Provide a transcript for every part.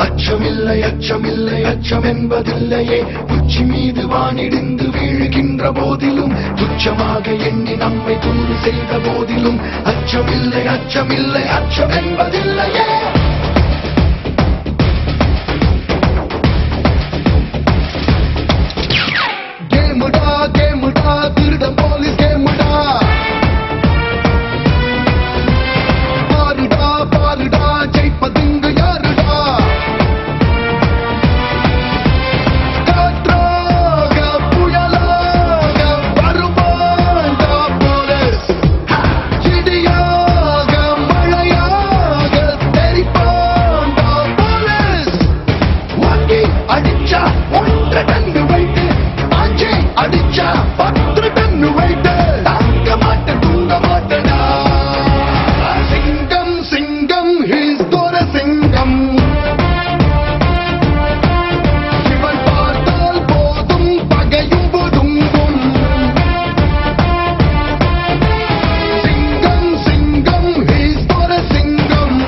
அச்சமில்லை அச்சமில்லை அச்சம் என்பதில்லையே உச்சி மீது வானிடிந்து வீழ்கின்ற போதிலும் துச்சமாக எண்ணி நம்மை தூது செய்த போதிலும் அச்சமில்லை அச்சமில்லை அச்சம் என்பதில்லையே கேமுடா கேமுடா திருடம் போலீஸ் கேமுடா பாருடா பாருடா ஜெயிப்பதுங்க யாருடா காற்றாக புயலாக வருவான்டா போலீஸ் இடியாக மழையாக தெரிப்பான்டா போலீஸ் வாங்கி அடிச்சா 1 டன்னு வைத்து ஆஞ்சே அடிச்சா 10 டன்னு வைத்து தாங்க மாட்ட தூங்க மாட்டடா சிங்கம் சிங்கம் ஹிஸ்தோர சிங்கம் இவன் பார்த்தால் போதும் பகையும் ஒதுங்கும் சிங்கம் சிங்கம் ஹிஸ்தோர சிங்கம்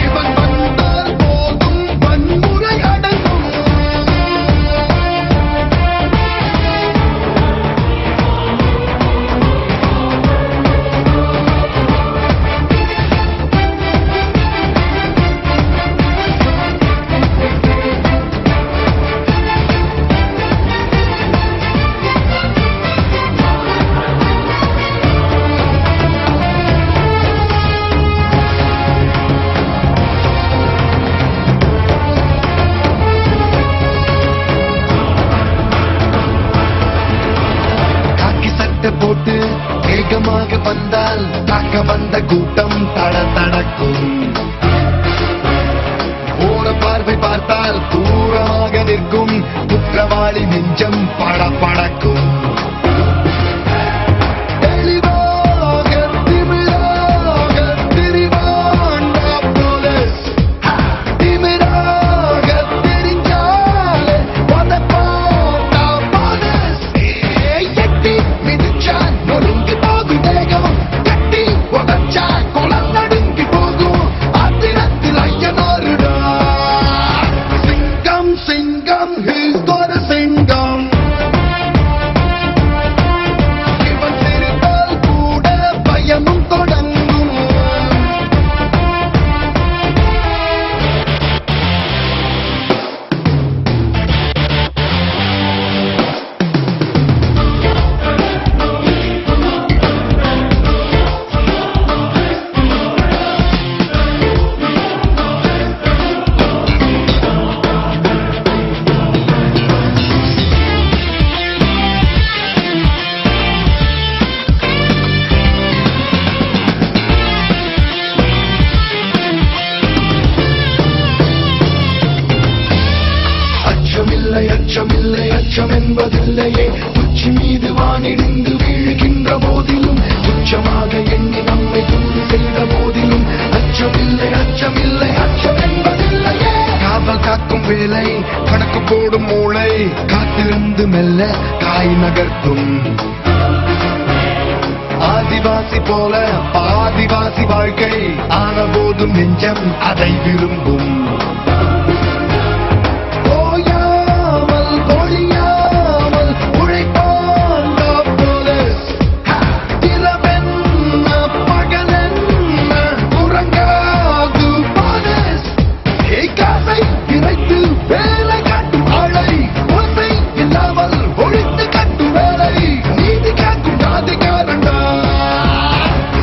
இவன் வந்தால் போதும் வன்முறை அடங்கும் காக்கி சட்டை போட்டு வேகமாக வந்தால் தாக்க வந்த கூட்டம் தடதடக்கும் ஓர பார்வை பார்த்தால் தூரமாக நிற்கும் குற்றவாளி நெஞ்சம் படபடக்கும் தெளிவாக திமிராக திரிவான்டா போலீஸ் திமிராக தெரிஞ்சாலே வதப்பான்டா போலீஸ் எட்டி மிதிச்சா நொறுங்கி போகும் தேகம் கட்டி உதச்சா குளம் நடுங்கி போகும் ஆத்திரத்தில் ஐயனாருடா சிங்கம் சிங்கம் ஹிஸ்தோர சிங்கம் இவன் சிரித்தால் கூட பயமும் தொடங்கும் அச்சமில்லை அச்சமில்லை அச்சம் என்பதில்லையே உச்சி மீது வானிடிந்து வீழ்கின்ற போதிலும் துச்சமாக எண்ணி நம்மை தூது செய்த போதிலும் அச்சமில்லை அச்சமில்லை அச்சம் என்பதில்லையே காவல் காக்கும் வேலை கணக்கு போடும் மூளை காத்திருந்து மெல்ல காய் நகர்த்தும் ஆதிவாசி போல பாதிவாசி வாழ்க்கை ஆன போதும் நெஞ்சம் அதை விரும்பும் ஓயாமல் ஒழியாமல் உழைப்பான்டா போலீஸ் இரவென்ன பகலென்ன உறங்காது போலீஸ் காசை இறைத்து வேலை காட்டும் ஆளை ஓசை இல்லாமல் ஒழித்து கட்டும் வேலை நீதி காக்கும் ஜாதிகாரண்டா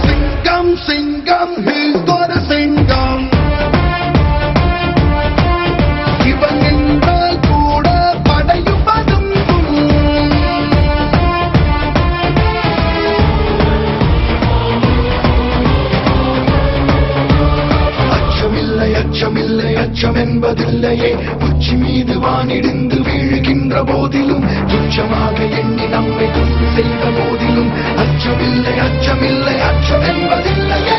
சிங்கம் சிங்கம் ஹிஸ்தோர சிங்கம் இவன் நின்றால் கூட படையும் பதுங்கும் அச்சமில்லை அச்சமில்லை அச்சம் என்பதில்லையே உச்சி மீது வானிடிந்து வீழ்கின்ற போதிலும் துச்சமாக எண்ணி நம்மை தூது செய்த போதிலும் அச்சமில்லை அச்சமில்லை அச்சம் என்பதில்லையே